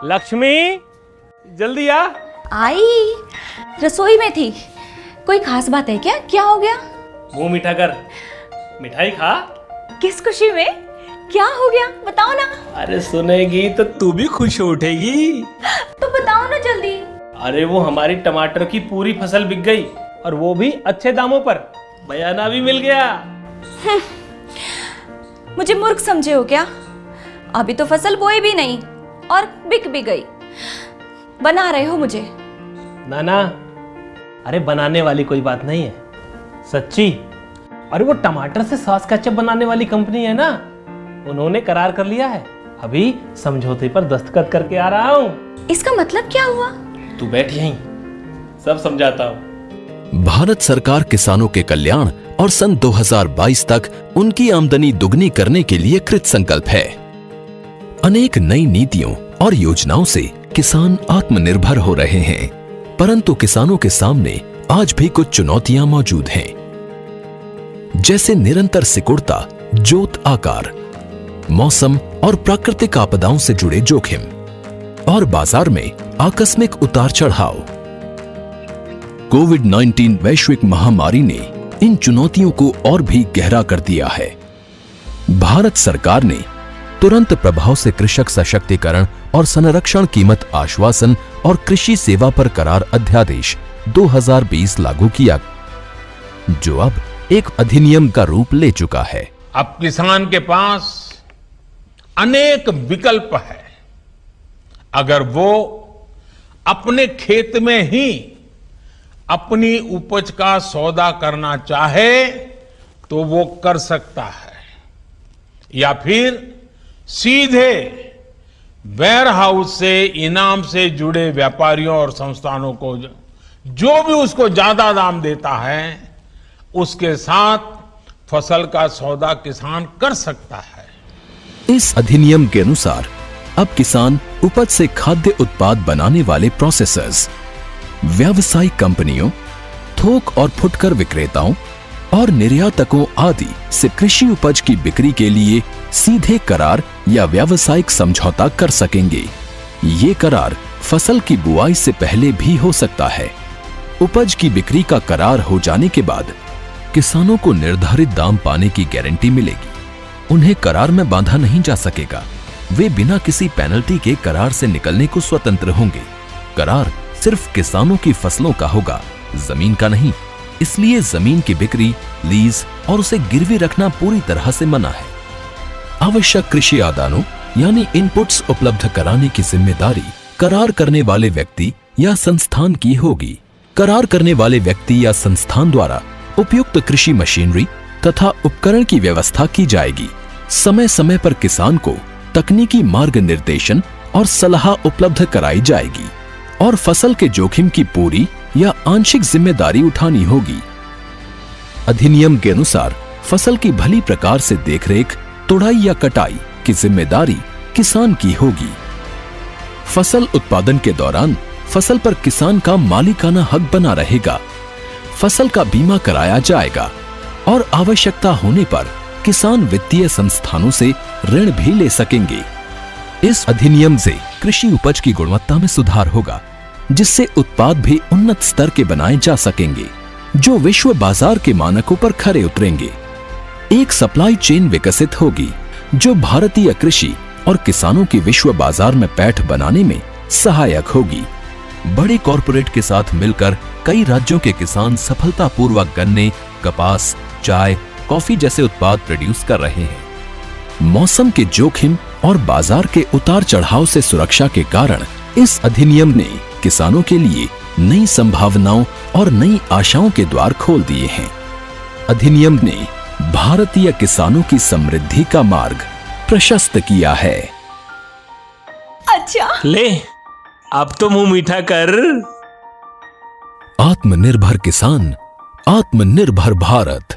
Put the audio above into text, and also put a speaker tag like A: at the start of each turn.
A: लक्ष्मी जल्दी आ।
B: आई, रसोई में थी। कोई खास बात है क्या? क्या हो गया?
A: मुंह मीठा कर, मिठाई खा।
B: किस खुशी में? क्या हो गया बताओ ना।
A: अरे सुनेगी तो तू भी खुश हो उठेगी।
B: तो बताओ ना जल्दी।
A: अरे वो हमारी टमाटर की पूरी फसल बिक गई और वो भी अच्छे दामों पर। बयाना भी मिल गया।
B: मुझे मूर्ख समझे हो क्या? अभी तो फसल बोई भी नहीं और बिक भी गई। बना रहे हो मुझे?
A: ना ना, अरे बनाने वाली कोई बात नहीं है, सच्ची। अरे वो टमाटर से सॉस केचप बनाने वाली कंपनी है ना, उन्होंने करार कर लिया है। अभी समझौते पर दस्तखत करके आ रहा हूँ।
B: इसका मतलब क्या हुआ?
A: तू बैठ यहीं, सब समझाता हूँ।
C: भारत सरकार किसानों के कल्याण और सन 2022 तक उनकी आमदनी दुगनी करने के लिए कृत संकल्प है। अनेक नई नीतियों और योजनाओं से किसान आत्मनिर्भर हो रहे हैं, परंतु किसानों के सामने आज भी कुछ चुनौतियां मौजूद हैं, जैसे निरंतर सिकुड़ता जोत आकार, मौसम और प्राकृतिक आपदाओं से जुड़े जोखिम और बाजार में आकस्मिक उतार चढ़ाव। कोविड-19 वैश्विक महामारी ने इन चुनौतियों को और भी गहरा कर दिया है। भारत सरकार ने तुरंत प्रभाव से कृषक सशक्तिकरण और संरक्षण कीमत आश्वासन और कृषि सेवा पर करार अध्यादेश 2020 लागू किया, जो अब एक अधिनियम का रूप ले चुका है।
D: अब किसान के पास अनेक विकल्प है। अगर वो अपने खेत में ही अपनी उपज का सौदा करना चाहे तो वो कर सकता है, या फिर सीधे वेयर हाउस से इनाम से जुड़े व्यापारियों और संस्थानों को जो भी उसको ज्यादा दाम देता है उसके साथ फसल का सौदा किसान कर सकता है।
C: इस अधिनियम के अनुसार अब किसान उपज से खाद्य उत्पाद बनाने वाले प्रोसेसर्स, व्यावसायिक कंपनियों, थोक और फुटकर विक्रेताओं और निर्यातकों आदि से कृषि उपज की बिक्री के लिए सीधे करार या व्यावसायिक समझौता कर सकेंगे। ये करार फसल की बुआई से पहले भी हो सकता है। उपज की बिक्री का करार हो जाने के बाद किसानों को निर्धारित दाम पाने की गारंटी मिलेगी। उन्हें करार में बांधा नहीं जा सकेगा। वे बिना किसी पेनल्टी के करार से निकलने को स्वतंत्र होंगे। करार सिर्फ किसानों की फसलों का होगा, जमीन का नहीं। इसलिए जमीन की बिक्री, लीज और उसे गिरवी रखना पूरी तरह से मना है। आवश्यक कृषि आदानों यानी इनपुट्स उपलब्ध कराने की जिम्मेदारी करार करने वाले व्यक्ति या संस्थान की होगी। करार करने वाले व्यक्ति या संस्थान द्वारा उपयुक्त कृषि मशीनरी तथा उपकरण की व्यवस्था की जाएगी। समय समय पर किसान को तकनीकी मार्गनिर्देशन और सलाह उपलब्ध कराई जाएगी और फसल के जोखिम की पूरी या आंशिक जिम्मेदारी उठानी होगी। अधिनियम के अनुसार फसल की भली प्रकार से देखरेख, तुड़ाई या कटाई की जिम्मेदारी किसान की होगी। फसल उत्पादन के दौरान फसल पर किसान का मालिकाना हक बना रहेगा। फसल का बीमा कराया जाएगा और आवश्यकता होने पर किसान वित्तीय संस्थानों से ऋण भी ले सकेंगे। इस अधिनियम से कृषि उपज की गुणवत्ता में सुधार होगा, जिससे उत्पाद भी उन्नत स्तर के बनाए जा सकेंगे, जो विश्व बाजार के मानकों पर खरे उतरेंगे। एक सप्लाई चेन विकसित होगी, जो भारतीय कृषि और किसानों की विश्व बाजार में पैठ बनाने में सहायक होगी। बड़े कॉरपोरेट के साथ मिलकर कई राज्यों के किसान सफलतापूर्वक गन्ने, कपास, चाय, कॉफी जैसे उत्पाद प्रोड्यूस कर रहे हैं। मौसम के जोखिम और बाजार के उतार चढ़ाव से सुरक्षा के कारण इस अधिनियम ने किसानों के लिए नई संभावनाओं और नई आशाओं के द्वार खोल दिए हैं। अधिनियम ने भारतीय किसानों की समृद्धि का मार्ग प्रशस्त किया है।
B: अच्छा,
A: ले अब तो मुंह मीठा कर।
C: आत्मनिर्भर किसान, आत्मनिर्भर भारत।